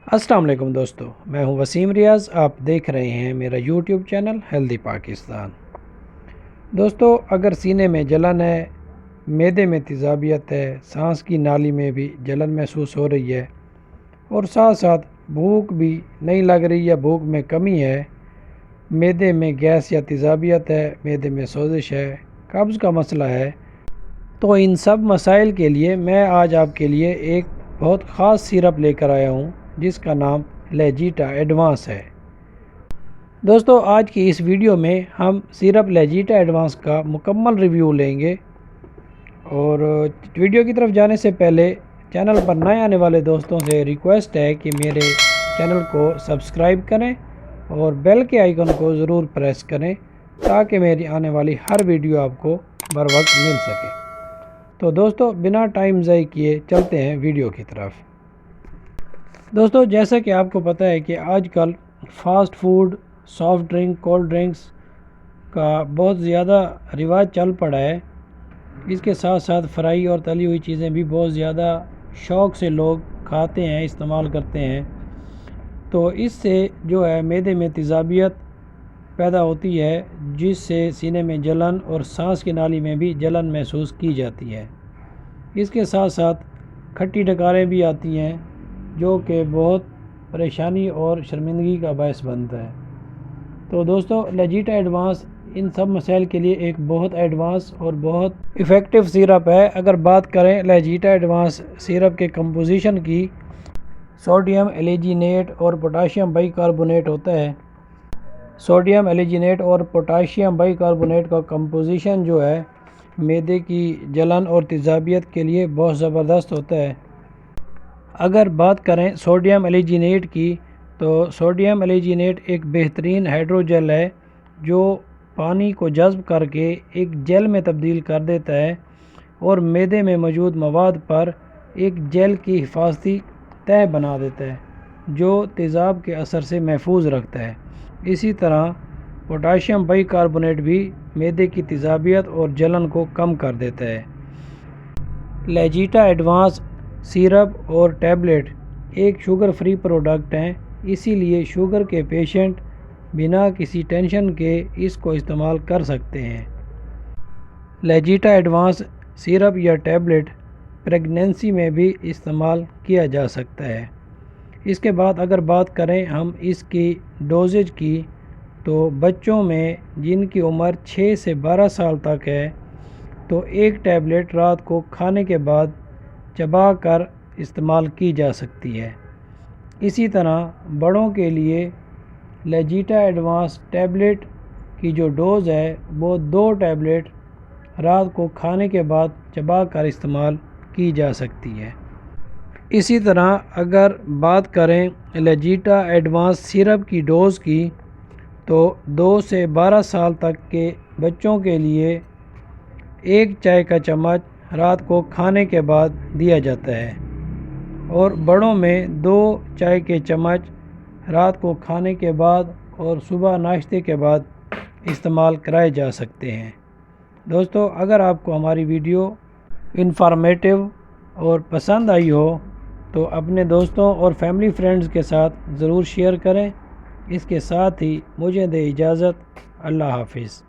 السلام علیکم دوستو، میں ہوں وسیم ریاض۔ آپ دیکھ رہے ہیں میرا یوٹیوب چینل ہیلدی پاکستان۔ دوستو، اگر سینے میں جلن ہے، معدے میں تیزابیت ہے، سانس کی نالی میں بھی جلن محسوس ہو رہی ہے اور ساتھ ساتھ بھوک بھی نہیں لگ رہی یا بھوک میں کمی ہے، معدے میں گیس یا تیزابیت ہے، معدے میں سوزش ہے، قبض کا مسئلہ ہے، تو ان سب مسائل کے لیے میں آج آپ کے لیے ایک بہت خاص سیرپ لے کر آیا ہوں جس کا نام لیجیٹا ایڈوانس ہے۔ دوستو، آج کی اس ویڈیو میں ہم سیرپ لیجیٹا ایڈوانس کا مکمل ریویو لیں گے، اور ویڈیو کی طرف جانے سے پہلے چینل پر نئے آنے والے دوستوں سے ریکویسٹ ہے کہ میرے چینل کو سبسکرائب کریں اور بیل کے آئیکن کو ضرور پریس کریں تاکہ میری آنے والی ہر ویڈیو آپ کو بر وقت مل سکے۔ تو دوستو، بنا ٹائم ضائع کیے چلتے ہیں ویڈیو کی طرف۔ دوستو، جیسا کہ آپ کو پتہ ہے کہ آج کل fast food, soft drink, cold drinks کا بہت زیادہ رواج چل پڑا ہے۔ اس کے ساتھ ساتھ فرائی اور تلی ہوئی چیزیں بھی بہت زیادہ شوق سے لوگ کھاتے ہیں، استعمال کرتے ہیں۔ تو اس سے جو ہے معدے میں تیزابیت پیدا ہوتی ہے، جس سے سینے میں جلن اور سانس کی نالی میں بھی جلن محسوس کی جاتی ہے۔ اس کے ساتھ ساتھ کھٹی ڈکاریں بھی آتی ہیں جو کہ بہت پریشانی اور شرمندگی کا باعث بنتا ہے۔ تو دوستو، لیجیٹا ایڈوانس ان سب مسائل کے لیے ایک بہت ایڈوانس اور بہت ایفیکٹو سیرپ ہے۔ اگر بات کریں لیجیٹا ایڈوانس سیرپ کے کمپوزیشن کی، سوڈیم ایلیجینیٹ اور پوٹاشیم بائی کاربونیٹ ہوتا ہے۔ سوڈیم ایلیجینیٹ اور پوٹاشیم بائی کاربونیٹ کا کمپوزیشن جو ہے معدے کی جلن اور تیزابیت کے لیے بہت زبردست ہوتا ہے۔ اگر بات کریں سوڈیم ایلیجینیٹ کی، تو سوڈیم ایلیجینیٹ ایک بہترین ہائیڈروجل ہے جو پانی کو جذب کر کے ایک جیل میں تبدیل کر دیتا ہے اور معدے میں موجود مواد پر ایک جیل کی حفاظتی تہہ بنا دیتا ہے جو تیزاب کے اثر سے محفوظ رکھتا ہے۔ اسی طرح پوٹاشیم بائی کاربونیٹ بھی معدے کی تیزابیت اور جلن کو کم کر دیتا ہے۔ لیجیٹا ایڈوانس سیرپ اور ٹیبلٹ ایک شوگر فری پروڈکٹ ہیں، اسی لیے شوگر کے پیشنٹ بنا کسی ٹینشن کے اس کو استعمال کر سکتے ہیں۔ لیجیٹا ایڈوانس سیرپ یا ٹیبلٹ پریگنینسی میں بھی استعمال کیا جا سکتا ہے۔ اس کے بعد اگر بات کریں ہم اس کی ڈوزیج کی، تو بچوں میں جن کی عمر 6 سے 12 سال تک ہے تو ایک ٹیبلٹ رات کو کھانے کے بعد چبا کر استعمال کی جا سکتی ہے۔ اسی طرح بڑوں کے لیے لیجیٹا ایڈوانس ٹیبلٹ کی جو ڈوز ہے وہ 2 ٹیبلٹ رات کو کھانے کے بعد چبا کر استعمال کی جا سکتی ہے۔ اسی طرح اگر بات کریں لیجیٹا ایڈوانس سیرپ کی ڈوز کی، تو 2 سے 12 سال تک کے بچوں کے لیے 1 چائے کا چمچ رات کو کھانے کے بعد دیا جاتا ہے، اور بڑوں میں 2 چائے کے چمچ رات کو کھانے کے بعد اور صبح ناشتے کے بعد استعمال کرائے جا سکتے ہیں۔ دوستو، اگر آپ کو ہماری ویڈیو انفارمیٹو اور پسند آئی ہو تو اپنے دوستوں اور فیملی فرینڈز کے ساتھ ضرور شیئر کریں۔ اس کے ساتھ ہی مجھے دے اجازت۔ اللہ حافظ۔